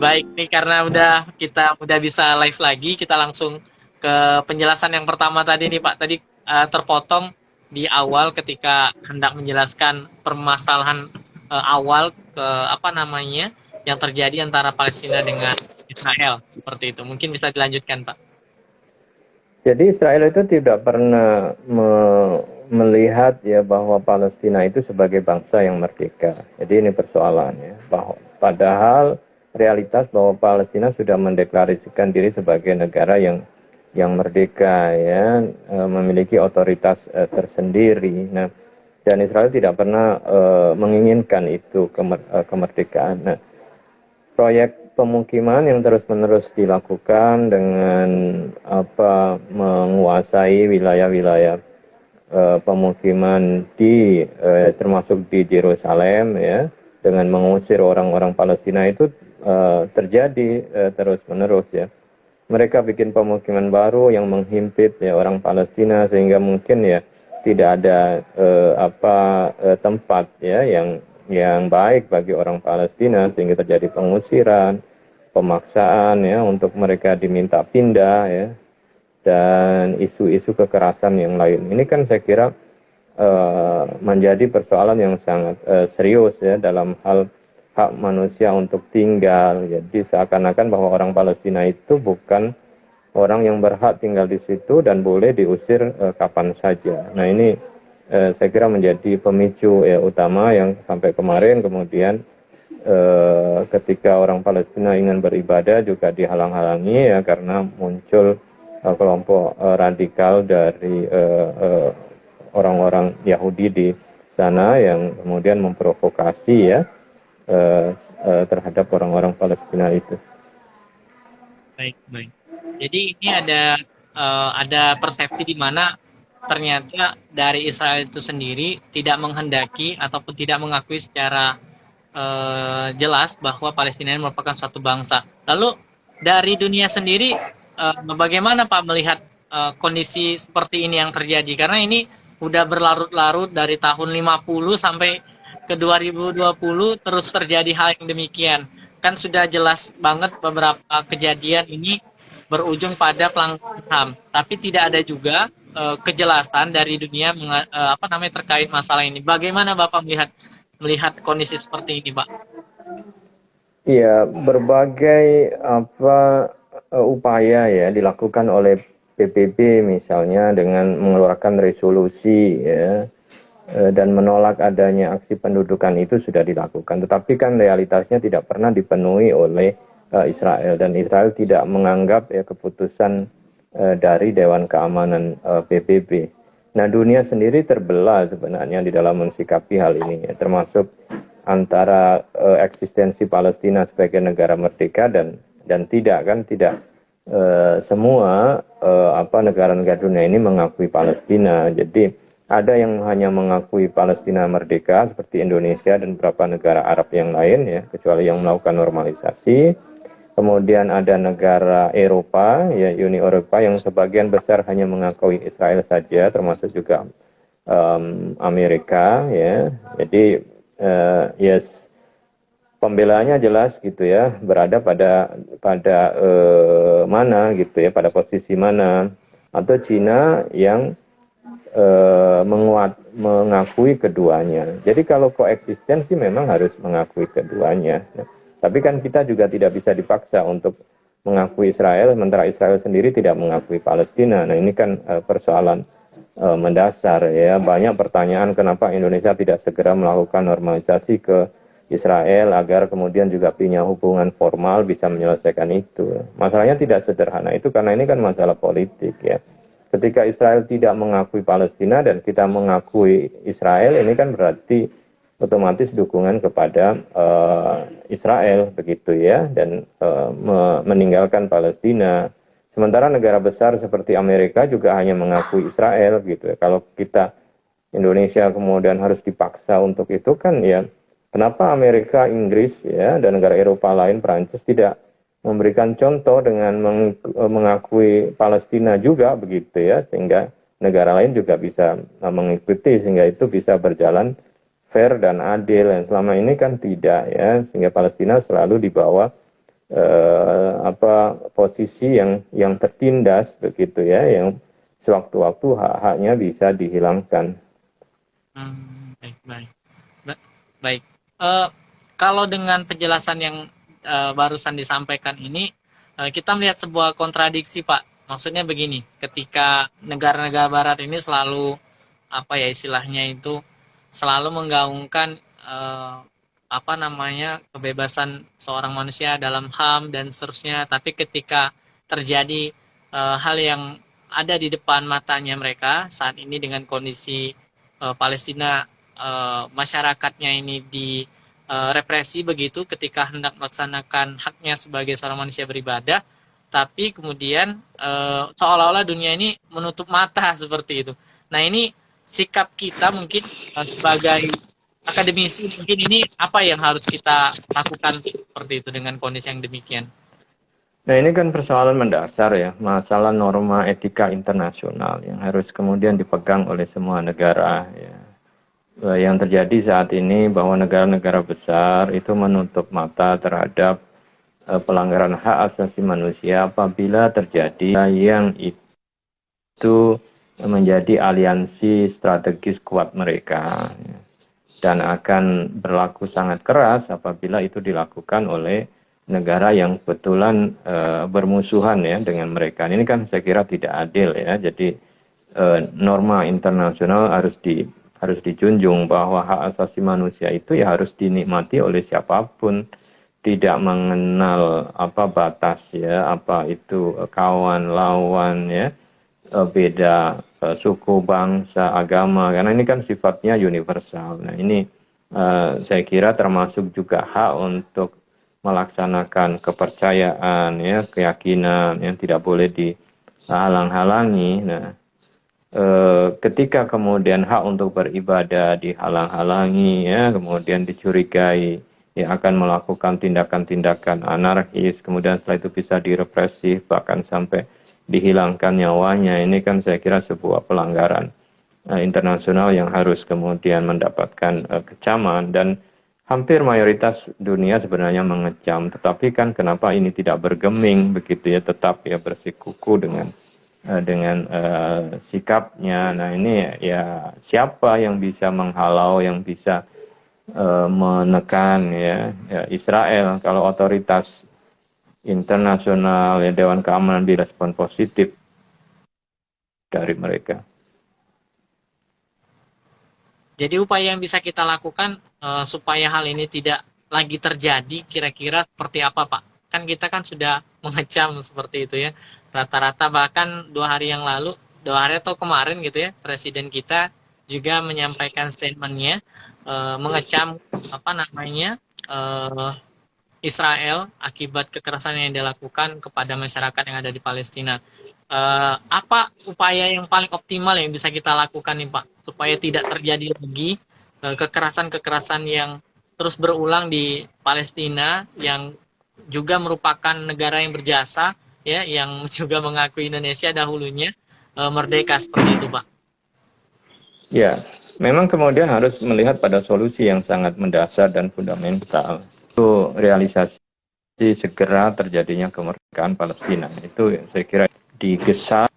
Baik nih, karena kita udah bisa live lagi, kita langsung ke penjelasan yang pertama tadi nih Pak. Tadi terpotong di awal ketika hendak menjelaskan permasalahan awal ke apa namanya yang terjadi antara Palestina dengan Israel seperti itu. Mungkin bisa dilanjutkan Pak. Jadi Israel itu tidak pernah melihat ya bahwa Palestina itu sebagai bangsa yang merdeka. Jadi ini persoalannya, bahwa padahal realitas bahwa Palestina sudah mendeklarasikan diri sebagai negara yang merdeka ya, memiliki otoritas tersendiri. Nah, dan Israel tidak pernah menginginkan itu kemerdekaan. Nah, proyek pemukiman yang terus-menerus dilakukan dengan menguasai wilayah-wilayah pemukiman termasuk di Yerusalem ya, dengan mengusir orang-orang Palestina itu terjadi terus-menerus ya. Mereka bikin pemukiman baru yang menghimpit ya orang Palestina, sehingga mungkin ya tidak ada tempat ya yang baik bagi orang Palestina, sehingga terjadi pengusiran, pemaksaan ya untuk mereka diminta pindah ya, dan isu-isu kekerasan yang lain. Ini kan saya kira menjadi persoalan yang sangat serius ya dalam hal hak manusia untuk tinggal. Jadi seakan-akan bahwa orang Palestina itu bukan orang yang berhak tinggal di situ dan boleh diusir kapan saja. Nah ini saya kira menjadi pemicu ya utama yang sampai kemarin kemudian ketika orang Palestina ingin beribadah juga dihalang-halangi ya, karena muncul kelompok radikal dari orang-orang Yahudi di sana yang kemudian memprovokasi ya terhadap orang-orang Palestina itu. Baik, baik. Jadi ini ada persepsi di mana ternyata dari Israel itu sendiri tidak menghendaki ataupun tidak mengakui secara jelas bahwa Palestina ini merupakan satu bangsa. Lalu dari dunia sendiri bagaimana Pak melihat kondisi seperti ini yang terjadi? Karena ini udah berlarut-larut dari tahun 50 sampai ke 2020 terus terjadi hal yang demikian. Kan sudah jelas banget beberapa kejadian ini berujung pada pelanggaran HAM, tapi tidak ada juga kejelasan dari dunia terkait masalah ini. Bagaimana Bapak melihat kondisi seperti ini, Pak? Iya, berbagai upaya ya dilakukan oleh PBB misalnya dengan mengeluarkan resolusi ya, dan menolak adanya aksi pendudukan itu sudah dilakukan. Tetapi kan realitasnya tidak pernah dipenuhi oleh Israel, dan Israel tidak menganggap ya keputusan dari Dewan Keamanan PBB. Nah, dunia sendiri terbelah sebenarnya di dalam mensikapi hal ini ya, termasuk antara eksistensi Palestina sebagai negara merdeka dan tidak semua negara-negara dunia ini mengakui Palestina. Jadi ada yang hanya mengakui Palestina merdeka seperti Indonesia dan beberapa negara Arab yang lain ya, kecuali yang melakukan normalisasi. Kemudian ada negara Eropa ya, Uni Eropa, yang sebagian besar hanya mengakui Israel saja, termasuk juga Amerika ya. Jadi yes, pembelaannya jelas gitu ya, berada pada mana gitu ya, pada posisi mana. Atau Cina yang mengakui keduanya. Jadi kalau koeksistensi memang harus mengakui keduanya. Tapi kan kita juga tidak bisa dipaksa untuk mengakui Israel, sementara Israel sendiri tidak mengakui Palestina. Nah ini kan persoalan mendasar ya. Banyak pertanyaan kenapa Indonesia tidak segera melakukan normalisasi ke Israel agar kemudian juga punya hubungan formal bisa menyelesaikan itu. Masalahnya tidak sederhana itu, karena ini kan masalah politik ya. Ketika Israel tidak mengakui Palestina dan kita mengakui Israel, ini kan berarti otomatis dukungan kepada Israel begitu ya, dan meninggalkan Palestina. Sementara negara besar seperti Amerika juga hanya mengakui Israel gitu ya. Kalau kita Indonesia kemudian harus dipaksa untuk itu kan ya, kenapa Amerika, Inggris ya, dan negara Eropa lain, Prancis, tidak memberikan contoh dengan mengakui Palestina juga begitu ya, sehingga negara lain juga bisa mengikuti, sehingga itu bisa berjalan fair dan adil. Dan selama ini kan tidak ya, sehingga Palestina selalu di bawah posisi yang tertindas begitu ya, yang sewaktu-waktu hak-haknya bisa dihilangkan. Baik, baik. Baik. Eh, Kalau dengan penjelasan yang barusan disampaikan ini, kita melihat sebuah kontradiksi, Pak. Maksudnya begini, ketika negara-negara Barat ini selalu apa ya istilahnya itu selalu menggaungkan apa namanya kebebasan seorang manusia dalam HAM dan seterusnya, tapi ketika terjadi hal yang ada di depan matanya mereka saat ini dengan kondisi Palestina, masyarakatnya ini direpresi begitu ketika hendak melaksanakan haknya sebagai seorang manusia beribadah, tapi kemudian seolah-olah dunia ini menutup mata seperti itu. Nah, ini sikap kita mungkin sebagai akademisi, mungkin ini apa yang harus kita lakukan seperti itu dengan kondisi yang demikian. Nah, ini kan persoalan mendasar ya, masalah norma etika internasional yang harus kemudian dipegang oleh semua negara ya. Yang terjadi saat ini bahwa negara-negara besar itu menutup mata terhadap pelanggaran hak asasi manusia apabila terjadi yang itu menjadi aliansi strategis kuat mereka ya. Dan akan berlaku sangat keras apabila itu dilakukan oleh negara yang kebetulan bermusuhan ya dengan mereka. Ini kan saya kira tidak adil ya. Jadi norma internasional harus dijunjung bahwa hak asasi manusia itu ya harus dinikmati oleh siapapun, tidak mengenal apa batas ya, apa itu kawan lawan ya, beda suku, bangsa, agama, karena ini kan sifatnya universal. Nah, ini saya kira termasuk juga hak untuk melaksanakan kepercayaan ya, keyakinan yang tidak boleh dihalang-halangi. Nah, ketika kemudian hak untuk beribadah dihalang-halangi ya, kemudian dicurigai ya akan melakukan tindakan-tindakan anarkis, kemudian setelah itu bisa direpresi bahkan sampai dihilangkan nyawanya, ini kan saya kira sebuah pelanggaran internasional yang harus kemudian mendapatkan kecaman, dan hampir mayoritas dunia sebenarnya mengecam, tetapi kan kenapa ini tidak bergeming begitu ya, tetap ya bersikuku dengan sikapnya. Nah, ini ya siapa yang bisa menghalau, yang bisa menekan ya Israel kalau otoritas internasional ya, Dewan Keamanan direspon positif dari mereka. Jadi upaya yang bisa kita lakukan supaya hal ini tidak lagi terjadi kira-kira seperti apa, Pak? Kan kita kan sudah mengecam seperti itu ya. Rata-rata bahkan 2 hari yang lalu, 2 hari atau kemarin gitu ya, Presiden kita juga menyampaikan statementnya mengecam apa namanya Israel akibat kekerasan yang dilakukan kepada masyarakat yang ada di Palestina. Apa upaya yang paling optimal yang bisa kita lakukan nih Pak, supaya tidak terjadi lagi kekerasan-kekerasan yang terus berulang di Palestina, yang juga merupakan negara yang berjasa, ya, yang juga mengakui Indonesia dahulunya merdeka seperti itu Pak. Ya, memang kemudian harus melihat pada solusi yang sangat mendasar dan fundamental. Itu realisasi segera terjadinya kemerdekaan Palestina. Itu saya kira digesa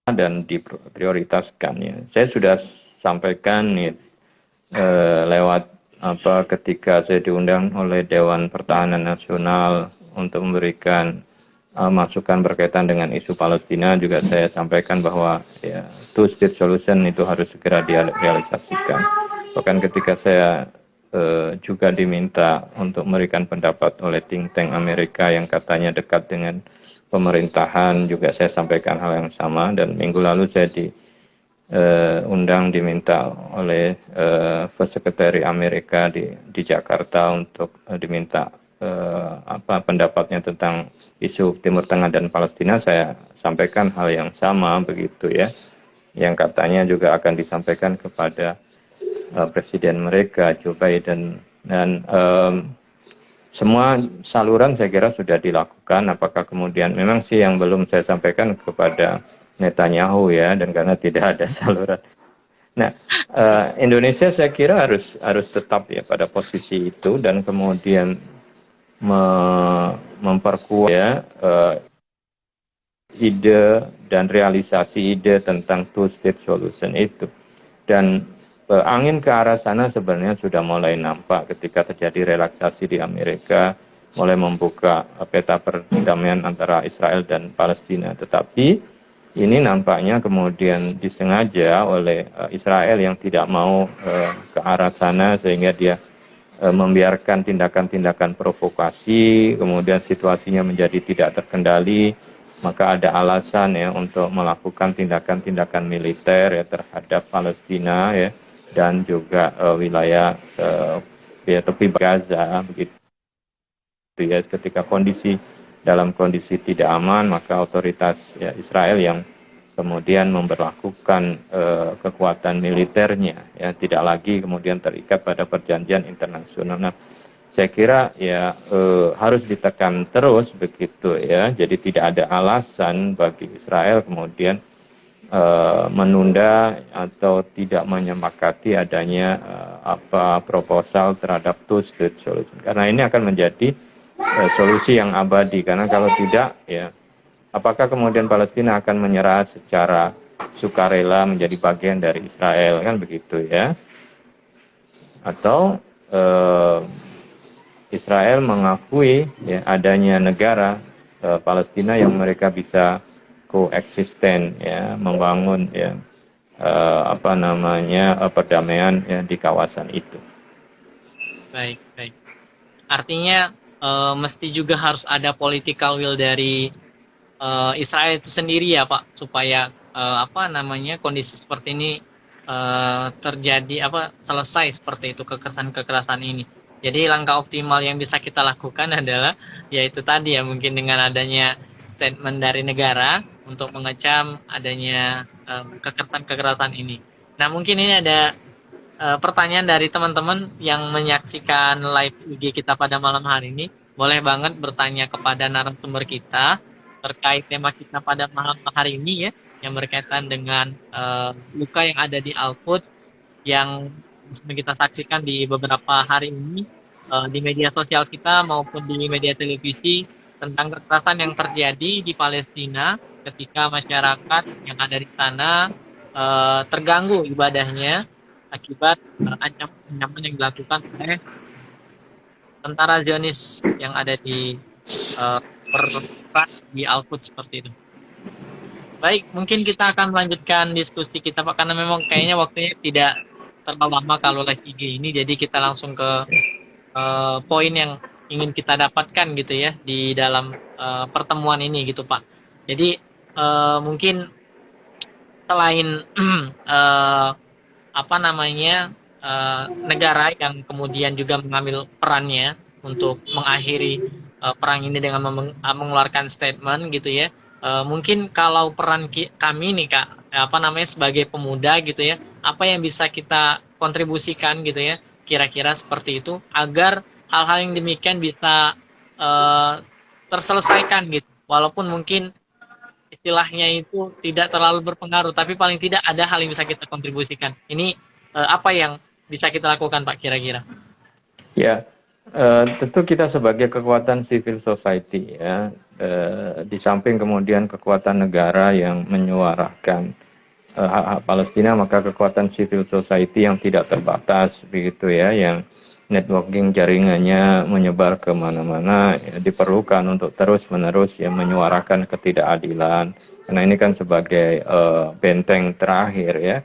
dan diprioritaskan ya. Saya sudah sampaikan nih lewat ketika saya diundang oleh Dewan Pertahanan Nasional untuk memberikan masukan berkaitan dengan isu Palestina, juga saya sampaikan bahwa ya, two state solution itu harus segera direalisasikan. Bahkan ketika saya juga diminta untuk memberikan pendapat oleh think tank Amerika yang katanya dekat dengan pemerintahan, juga saya sampaikan hal yang sama. Dan minggu lalu saya diundang, diminta oleh First Secretary Amerika di Jakarta untuk diminta pendapatnya tentang isu Timur Tengah dan Palestina. Saya sampaikan hal yang sama begitu ya, yang katanya juga akan disampaikan kepada Presiden mereka Joe Biden, dan semua saluran saya kira sudah dilakukan. Apakah kemudian memang sih yang belum saya sampaikan kepada Netanyahu ya, dan karena tidak ada saluran. Nah, Indonesia saya kira harus tetap ya pada posisi itu, dan kemudian memperkuat ya, ide dan realisasi ide tentang two-state solution itu. Dan angin ke arah sana sebenarnya sudah mulai nampak ketika terjadi relaksasi di Amerika, mulai membuka peta perdamaian antara Israel dan Palestina. Tetapi ini nampaknya kemudian disengaja oleh Israel yang tidak mau ke arah sana, sehingga dia membiarkan tindakan-tindakan provokasi, kemudian situasinya menjadi tidak terkendali, maka ada alasan ya untuk melakukan tindakan-tindakan militer ya terhadap Palestina ya, dan juga wilayah ya, tepi Gaza begitu ya. Ketika dalam kondisi tidak aman, maka otoritas ya, Israel yang kemudian memberlakukan kekuatan militernya ya, tidak lagi kemudian terikat pada perjanjian internasional. Nah, saya kira ya harus ditekan terus begitu ya. Jadi tidak ada alasan bagi Israel kemudian menunda atau tidak menyepakati adanya proposal terhadap two-state solution, karena ini akan menjadi solusi yang abadi. Karena kalau tidak ya, apakah kemudian Palestina akan menyerah secara sukarela menjadi bagian dari Israel, kan begitu ya? Atau Israel mengakui ya, adanya negara Palestina yang mereka bisa koeksisten ya, membangun ya perdamaian ya, di kawasan itu. Baik, baik. Artinya mesti juga harus ada political will dari Israel itu sendiri ya Pak, supaya kondisi seperti ini terjadi selesai seperti itu, kekerasan ini. Jadi langkah optimal yang bisa kita lakukan adalah yaitu tadi ya, mungkin dengan adanya statement dari negara untuk mengecam adanya kekerasan ini. Nah, mungkin ini ada pertanyaan dari teman-teman yang menyaksikan live IG kita pada malam hari ini. Boleh banget bertanya kepada narasumber kita terkait tema kita pada malam hari ini ya, yang berkaitan dengan luka yang ada di Al-Quds yang kita saksikan di beberapa hari ini di media sosial kita maupun di media televisi, tentang kekerasan yang terjadi di Palestina ketika masyarakat yang ada di sana terganggu ibadahnya akibat ancaman yang dilakukan oleh tentara Zionis yang ada di di Al-Quds seperti itu. Baik, mungkin kita akan melanjutkan diskusi kita Pak, karena memang kayaknya waktunya tidak terlalu lama kalau live IG ini, jadi kita langsung ke poin yang ingin kita dapatkan gitu ya di dalam pertemuan ini gitu Pak. Jadi mungkin selain negara yang kemudian juga mengambil perannya untuk mengakhiri perang ini dengan mengeluarkan statement gitu ya. Mungkin kalau peran kami nih Kak, sebagai pemuda gitu ya, apa yang bisa kita kontribusikan gitu ya, kira-kira seperti itu, agar hal-hal yang demikian bisa terselesaikan gitu, walaupun mungkin istilahnya itu tidak terlalu berpengaruh, tapi paling tidak ada hal yang bisa kita kontribusikan. Ini apa yang bisa kita lakukan Pak kira-kira? Ya, tentu kita sebagai kekuatan civil society ya, di samping kemudian kekuatan negara yang menyuarakan hak-hak Palestina, maka kekuatan civil society yang tidak terbatas begitu ya, yang networking jaringannya menyebar ke mana-mana ya, diperlukan untuk terus-menerus ya menyuarakan ketidakadilan, karena ini kan sebagai benteng terakhir ya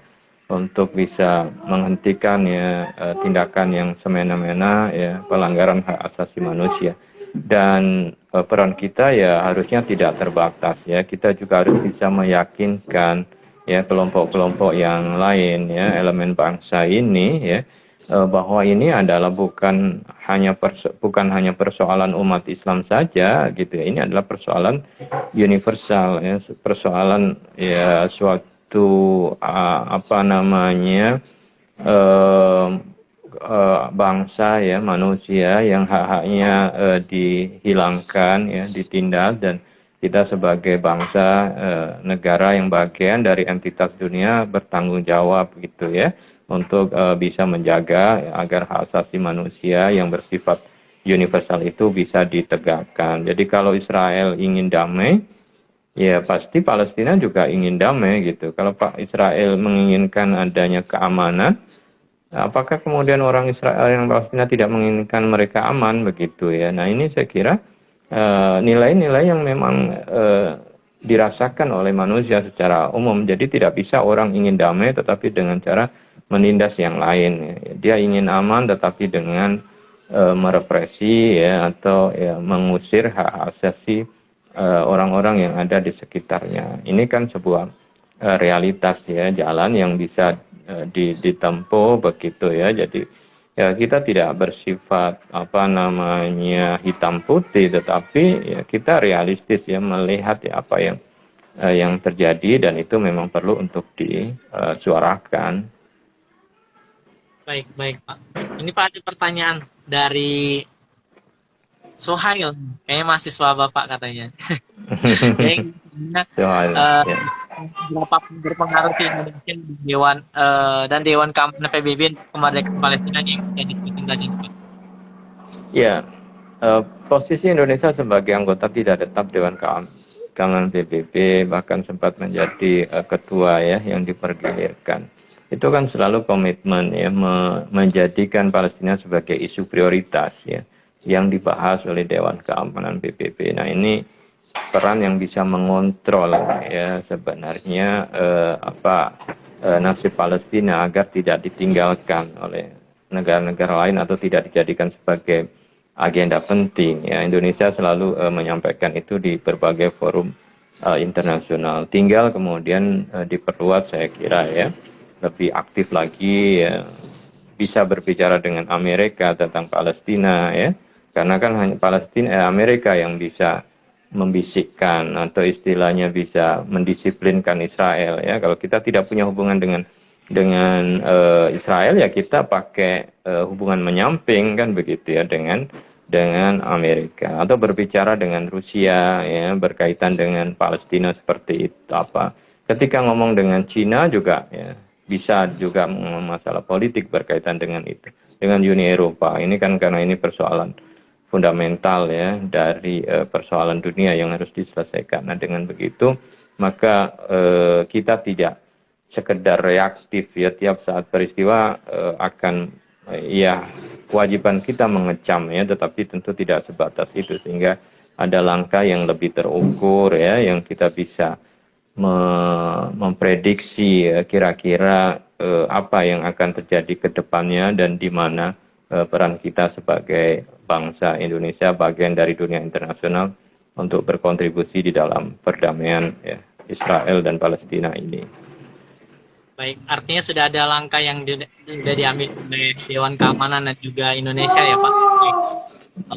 untuk bisa menghentikan ya tindakan yang semena-mena ya, pelanggaran hak asasi manusia. Dan peran kita ya harusnya tidak terbatas ya, kita juga harus bisa meyakinkan ya kelompok-kelompok yang lain ya, elemen bangsa ini ya, bahwa ini adalah bukan hanya persoalan umat Islam saja gitu ya, ini adalah persoalan universal ya, persoalan ya suatu bangsa ya, manusia yang hak-haknya dihilangkan ya, ditindas, dan kita sebagai bangsa negara yang bagian dari entitas dunia bertanggung jawab gitu ya, untuk bisa menjaga ya, agar hak asasi manusia yang bersifat universal itu bisa ditegakkan. Jadi kalau Israel ingin damai, ya pasti Palestina juga ingin damai gitu. Kalau Pak Israel menginginkan adanya keamanan, apakah kemudian orang Israel yang Palestina tidak menginginkan mereka aman begitu ya? Nah ini saya kira nilai-nilai yang memang dirasakan oleh manusia secara umum. Jadi tidak bisa orang ingin damai tetapi dengan cara menindas yang lain. Dia ingin aman tetapi dengan merepresi ya atau ya, mengusir hak asasi orang-orang yang ada di sekitarnya. Ini kan sebuah realitas ya, jalan yang bisa ditempuh begitu ya. Jadi ya kita tidak bersifat apa namanya hitam putih, tetapi ya kita realistis ya melihat ya apa yang terjadi dan itu memang perlu untuk disuarakan. Baik, baik Pak. Ini Pak ada pertanyaan dari Sohail, kayaknya mahasiswa Bapak katanya. Yang Soal eh, ya. berapa berpengaruh ke Indonesia di Dewan dan Dewan Keamanan PBB untuk kemerdekaan Palestina yang disebutkan tadi, Pak. Ya, posisi Indonesia sebagai anggota tidak tetap Dewan Keamanan PBB bahkan sempat menjadi ketua ya yang dipergilirkan. Itu kan selalu komitmen ya menjadikan Palestina sebagai isu prioritas ya yang dibahas oleh Dewan Keamanan PBB. Nah ini peran yang bisa mengontrol ya sebenarnya nasib Palestina agar tidak ditinggalkan oleh negara-negara lain atau tidak dijadikan sebagai agenda penting ya. Indonesia selalu menyampaikan itu di berbagai forum internasional. Tinggal kemudian diperluas saya kira ya lebih aktif lagi ya, bisa berbicara dengan Amerika tentang Palestina ya, karena kan hanya Amerika yang bisa membisikkan atau istilahnya bisa mendisiplinkan Israel ya. Kalau kita tidak punya hubungan dengan Israel ya kita pakai hubungan menyamping kan begitu ya dengan Amerika atau berbicara dengan Rusia ya berkaitan dengan Palestina seperti itu apa. Ketika ngomong dengan Cina juga ya bisa juga masalah politik berkaitan dengan itu. Dengan Uni Eropa, ini kan karena ini persoalan fundamental ya dari persoalan dunia yang harus diselesaikan. Nah dengan begitu maka kita tidak sekedar reaktif ya tiap saat peristiwa akan ya kewajiban kita mengecam ya, tetapi tentu tidak sebatas itu sehingga ada langkah yang lebih terukur ya yang kita bisa memprediksi kira-kira apa yang akan terjadi ke depannya dan di mana peran kita sebagai bangsa Indonesia bagian dari dunia internasional untuk berkontribusi di dalam perdamaian ya, Israel dan Palestina ini. Baik, artinya sudah ada langkah yang sudah diambil oleh Dewan Keamanan dan juga Indonesia ya Pak.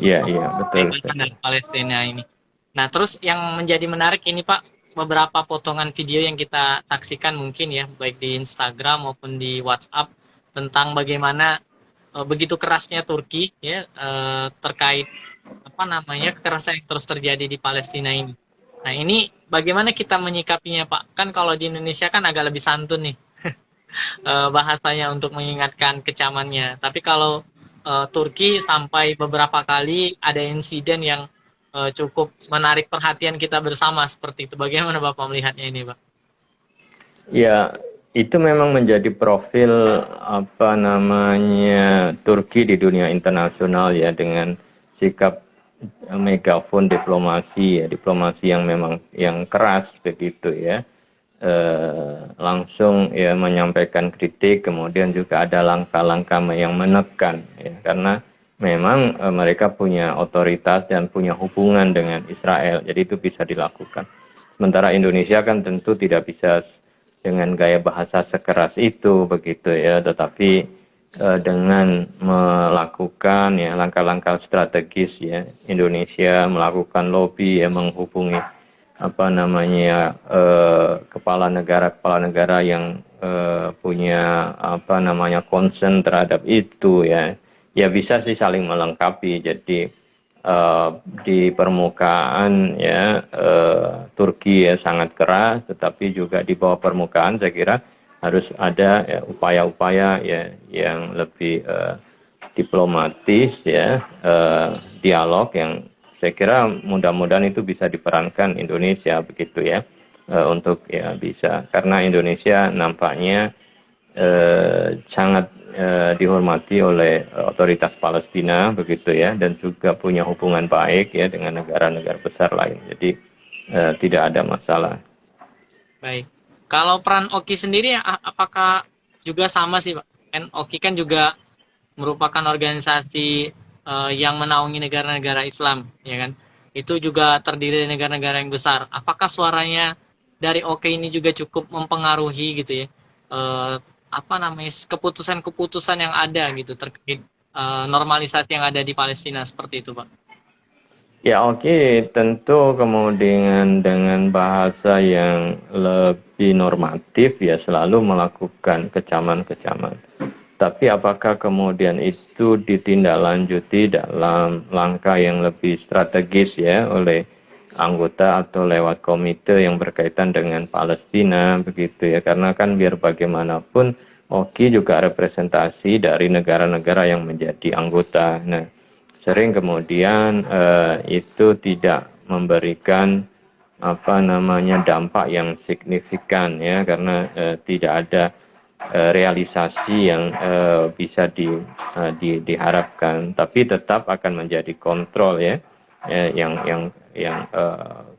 Iya, betul. Dari Palestina ini. Nah, terus yang menjadi menarik ini Pak, beberapa potongan video yang kita saksikan mungkin ya, baik di Instagram maupun di WhatsApp tentang bagaimana begitu kerasnya Turki ya terkait kekerasan yang terus terjadi di Palestina ini. Nah, ini bagaimana kita menyikapinya Pak? Kan kalau di Indonesia kan agak lebih santun nih bahasanya untuk mengingatkan kecamannya. Tapi kalau Turki sampai beberapa kali ada insiden yang cukup menarik perhatian kita bersama seperti itu. Bagaimana Bapak melihatnya ini, Pak? Ya, itu memang menjadi profil Turki di dunia internasional ya dengan sikap megafon diplomasi ya, diplomasi yang memang yang keras begitu ya. Langsung ya menyampaikan kritik, kemudian juga ada langkah-langkah yang menekan ya, karena memang mereka punya otoritas dan punya hubungan dengan Israel, jadi itu bisa dilakukan. Sementara Indonesia kan tentu tidak bisa dengan gaya bahasa sekeras itu begitu ya, tetapi dengan melakukan ya langkah-langkah strategis ya, Indonesia melakukan lobby ya, menghubungi kepala negara yang punya concern terhadap itu ya bisa sih saling melengkapi. Jadi di permukaan ya Turki ya sangat keras, tetapi juga di bawah permukaan saya kira harus ada ya, upaya-upaya ya yang lebih diplomatis ya, dialog yang saya kira mudah-mudahan itu bisa diperankan Indonesia begitu ya, untuk ya bisa, karena Indonesia nampaknya sangat dihormati oleh otoritas Palestina begitu ya, dan juga punya hubungan baik ya dengan negara-negara besar lain, jadi tidak ada masalah. Baik. Kalau peran Oki sendiri, apakah juga sama sih, Pak? Kan Oki kan juga merupakan organisasi yang menaungi negara-negara Islam, ya kan? Itu juga terdiri dari negara-negara yang besar. Apakah suaranya dari Oki ini juga cukup mempengaruhi gitu ya? Eh, apa namanya, keputusan-keputusan yang ada gitu terkait normalisasi yang ada di Palestina seperti itu, Pak? Ya oke, tentu kemudian dengan bahasa yang lebih normatif ya selalu melakukan kecaman-kecaman. Tapi apakah kemudian itu ditindaklanjuti dalam langkah yang lebih strategis ya oleh anggota atau lewat komite yang berkaitan dengan Palestina begitu ya, karena kan biar bagaimanapun OKI juga representasi dari negara-negara yang menjadi anggota. Nah, sering kemudian itu tidak memberikan apa namanya dampak yang signifikan ya, karena tidak ada realisasi yang bisa diharapkan, tapi tetap akan menjadi kontrol ya, yang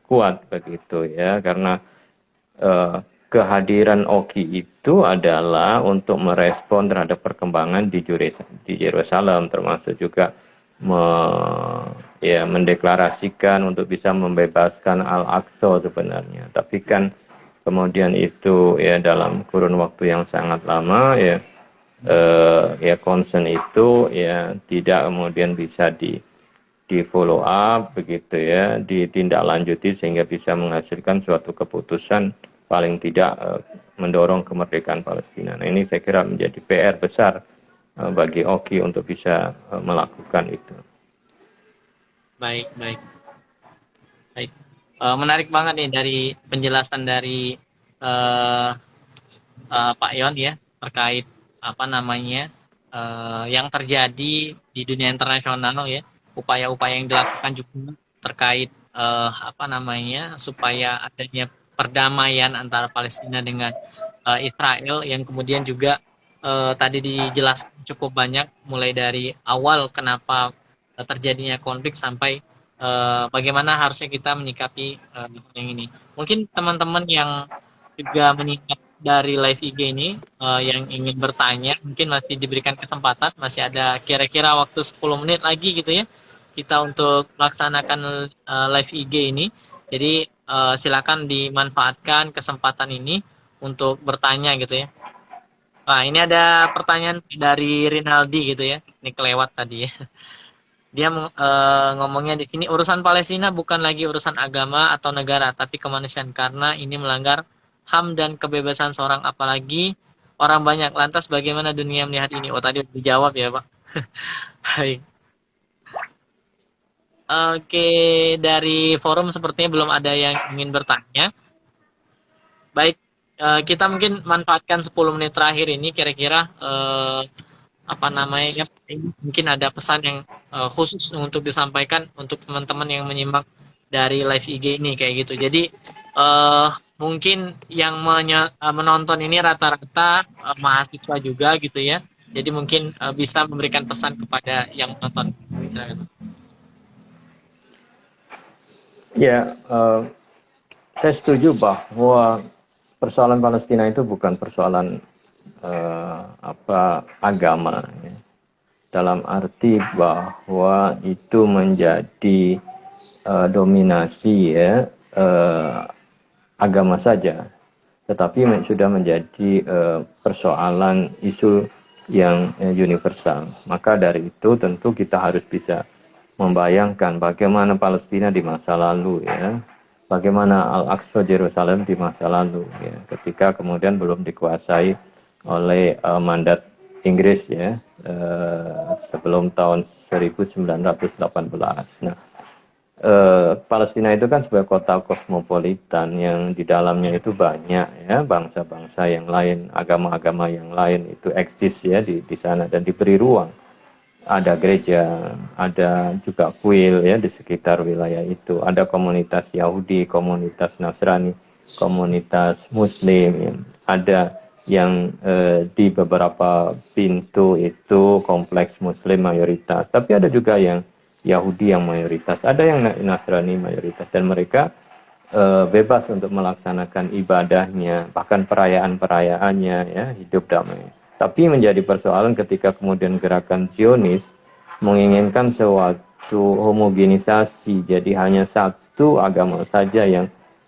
kuat begitu ya, karena kehadiran Oki itu adalah untuk merespon terhadap perkembangan di Yerusalem, termasuk juga mendeklarasikan untuk bisa membebaskan Al-Aqsa sebenarnya. Tapi kan kemudian itu ya dalam kurun waktu yang sangat lama ya, concern itu ya tidak kemudian bisa di follow up begitu ya, ditindaklanjuti sehingga bisa menghasilkan suatu keputusan paling tidak mendorong kemerdekaan Palestina. Nah, ini saya kira menjadi PR besar bagi Oki untuk bisa melakukan itu. Baik, baik, baik. Menarik banget nih dari penjelasan dari uh, Pak Yon ya terkait apa namanya yang terjadi di dunia internasional ya, upaya-upaya yang dilakukan juga terkait apa namanya supaya adanya perdamaian antara Palestina dengan Israel, yang kemudian juga tadi dijelaskan cukup banyak mulai dari awal kenapa terjadinya konflik sampai bagaimana harusnya kita menyikapi yang ini. Mungkin teman-teman yang juga menyimak dari live IG ini yang ingin bertanya mungkin masih diberikan kesempatan, masih ada kira-kira waktu 10 menit lagi gitu ya kita untuk melaksanakan live IG ini. Jadi silakan dimanfaatkan kesempatan ini untuk bertanya gitu ya. Nah, ini ada pertanyaan dari Rinaldi gitu ya. Ini kelewat tadi ya. Dia ngomongnya di sini, urusan Palestina bukan lagi urusan agama atau negara, tapi kemanusiaan karena ini melanggar HAM dan kebebasan seorang, apalagi orang banyak. Lantas bagaimana dunia melihat ini? Oh, tadi udah dijawab ya, Pak. Baik. Oke, dari forum sepertinya belum ada yang ingin bertanya. Baik, kita mungkin manfaatkan 10 menit terakhir ini kira-kira apa namanya, mungkin ada pesan yang khusus untuk disampaikan untuk teman-teman yang menyimak dari live IG ini kayak gitu. Jadi mungkin yang menonton ini rata-rata mahasiswa juga gitu ya. Jadi mungkin bisa memberikan pesan kepada yang menonton. Ya, saya setuju bahwa persoalan Palestina itu bukan persoalan agama ya. Dalam arti bahwa itu menjadi dominasi ya agama saja, tetapi sudah menjadi persoalan isu yang universal. Maka dari itu tentu kita harus bisa membayangkan bagaimana Palestina di masa lalu ya, bagaimana Al-Aqsa Yerusalem di masa lalu ya, ketika kemudian belum dikuasai oleh mandat Inggris ya, sebelum tahun 1918. Nah, Palestina itu kan sebagai kota kosmopolitan yang di dalamnya itu banyak ya bangsa-bangsa yang lain, agama-agama yang lain itu eksis ya di sana dan diberi ruang ada gereja, ada juga kuil ya di sekitar wilayah itu. Ada komunitas Yahudi, komunitas Nasrani, komunitas Muslim, ya. Ada yang di beberapa pintu itu kompleks Muslim mayoritas, tapi ada juga yang Yahudi yang mayoritas, ada yang Nasrani mayoritas, dan mereka bebas untuk melaksanakan ibadahnya, bahkan perayaan-perayaannya, ya, hidup damai. Tapi menjadi persoalan ketika kemudian gerakan Zionis menginginkan suatu homogenisasi, jadi hanya satu agama saja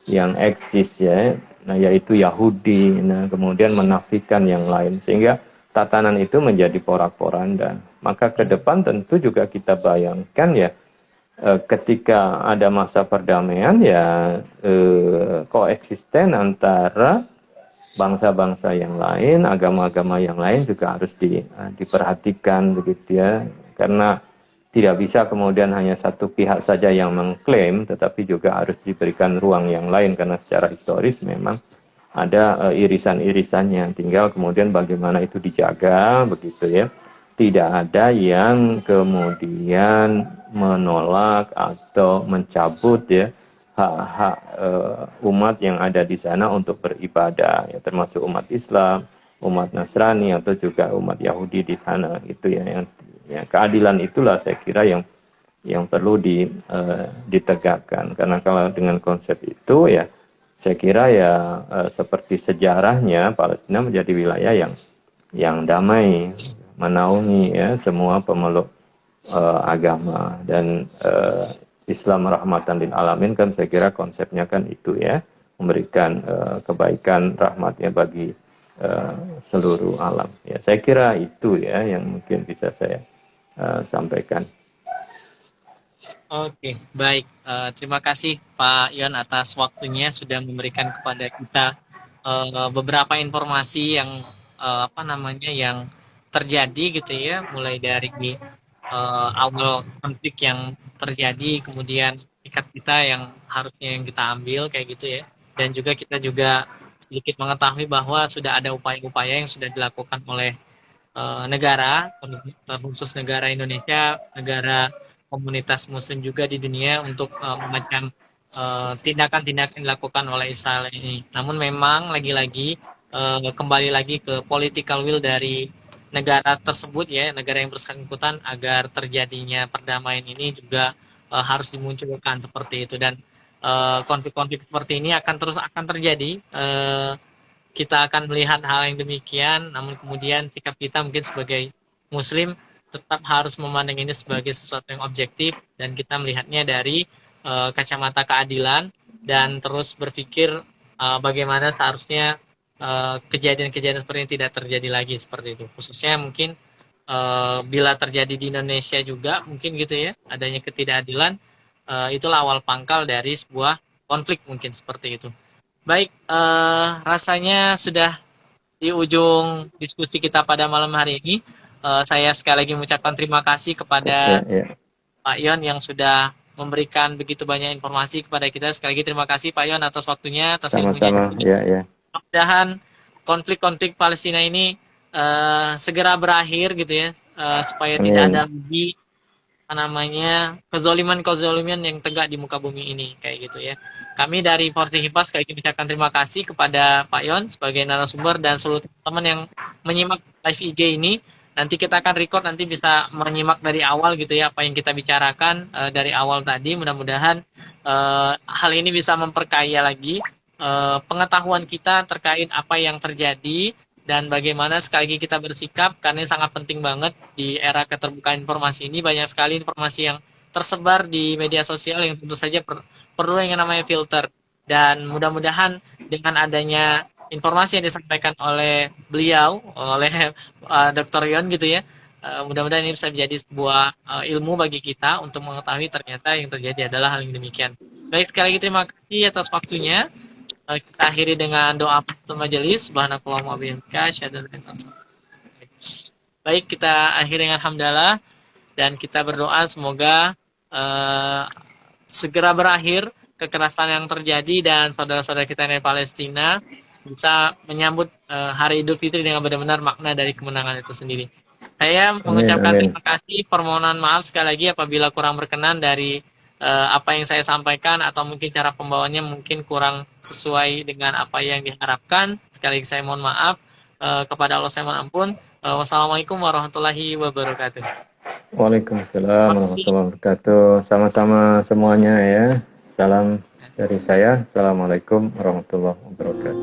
yang eksis, ya, nah, yaitu Yahudi, nah, kemudian menafikan yang lain, sehingga tatanan itu menjadi porak-poranda. Maka ke depan tentu juga kita bayangkan, ya, ketika ada masa perdamaian, ya, koeksisten antara bangsa-bangsa yang lain, agama-agama yang lain juga harus diperhatikan begitu, ya, karena tidak bisa kemudian hanya satu pihak saja yang mengklaim, tetapi juga harus diberikan ruang yang lain, karena secara historis memang ada irisan-irisannya, tinggal kemudian bagaimana itu dijaga begitu, ya. Tidak ada yang kemudian menolak atau mencabut, ya, hak-hak umat yang ada di sana untuk beribadah, ya, termasuk umat Islam, umat Nasrani, atau juga umat Yahudi di sana, gitu, ya. Yang, ya, keadilan itulah saya kira yang perlu ditegakkan, karena kalau dengan konsep itu, ya, saya kira, ya, seperti sejarahnya Palestina menjadi wilayah yang damai, menaungi, ya, semua pemeluk agama, dan Islam rahmatan lil alamin, kan saya kira konsepnya kan itu, ya, memberikan kebaikan rahmatnya bagi seluruh alam, ya. Saya kira itu, ya, yang mungkin bisa saya sampaikan. Oke, baik. Terima kasih Pak Yon atas waktunya sudah memberikan kepada kita beberapa informasi yang apa namanya yang terjadi gitu ya, mulai dari awal konflik yang terjadi, kemudian sikap kita yang harusnya yang kita ambil kayak gitu ya, dan juga kita juga sedikit mengetahui bahwa sudah ada upaya-upaya yang sudah dilakukan oleh negara, khusus negara Indonesia, negara komunitas Muslim juga di dunia untuk memacam tindakan-tindakan yang dilakukan oleh Israel ini. Namun memang lagi-lagi kembali lagi ke political will dari negara tersebut ya, negara yang bersangkutan agar terjadinya perdamaian ini juga harus dimunculkan seperti itu, dan konflik-konflik seperti ini akan terjadi. Kita akan melihat hal yang demikian, namun kemudian sikap kita mungkin sebagai Muslim tetap harus memandang ini sebagai sesuatu yang objektif, dan kita melihatnya dari kacamata keadilan, dan terus berpikir bagaimana seharusnya kejadian-kejadian seperti ini tidak terjadi lagi seperti itu. Khususnya mungkin bila terjadi di Indonesia juga mungkin gitu ya, adanya ketidakadilan, itulah awal pangkal dari sebuah konflik mungkin seperti itu. Baik, rasanya sudah di ujung diskusi kita pada malam hari ini. Saya sekali lagi mengucapkan terima kasih kepada Ya, ya. Pak Yon yang sudah memberikan begitu banyak informasi kepada kita. Sekali lagi terima kasih Pak Yon atas waktunya, atas ilmunya. Sama-sama, ya, ya. Mudah-mudahan konflik-konflik Palestina ini segera berakhir gitu ya, supaya tidak ada Amin. lagi apa namanya kezoliman-kezoliman yang tegak di muka bumi ini kayak gitu ya. Kami dari Forti Hipas sekali lagi mengucapkan terima kasih kepada Pak Yon sebagai narasumber dan seluruh teman yang menyimak live IG ini. Nanti kita akan record, nanti bisa menyimak dari awal gitu ya apa yang kita bicarakan dari awal tadi. Mudah-mudahan hal ini bisa memperkaya lagi pengetahuan kita terkait apa yang terjadi, dan bagaimana sekali lagi kita bersikap, karena ini sangat penting banget di era keterbukaan informasi ini. Banyak sekali informasi yang tersebar di media sosial yang tentu saja perlu yang namanya filter, dan mudah-mudahan dengan adanya informasi yang disampaikan oleh beliau, oleh Dr. Yon gitu ya, mudah-mudahan ini bisa menjadi sebuah ilmu bagi kita untuk mengetahui ternyata yang terjadi adalah hal yang demikian. Baik, sekali lagi terima kasih atas waktunya. Kita akhiri dengan doa penutup majelis. Subhanakallahumma wa bihamdika asyhadu an la ilaha illa anta. Baik, kita akhiri dengan hamdalah, dan kita berdoa semoga segera berakhir kekerasan yang terjadi, dan saudara-saudara kita dari Palestina bisa menyambut hari Idul Fitri dengan benar-benar makna dari kemenangan itu sendiri. Saya Amin, mengucapkan amin. terima kasih, permohonan maaf sekali lagi apabila kurang berkenan dari apa yang saya sampaikan atau mungkin cara pembawaannya mungkin kurang sesuai dengan apa yang diharapkan. Sekali lagi saya mohon maaf. Kepada Allah saya mohon ampun. Wassalamualaikum warahmatullahi wabarakatuh. Waalaikumsalam Terima kasih. warahmatullahi wabarakatuh. Sama-sama semuanya ya. Salam dari saya. Assalamualaikum warahmatullahi wabarakatuh.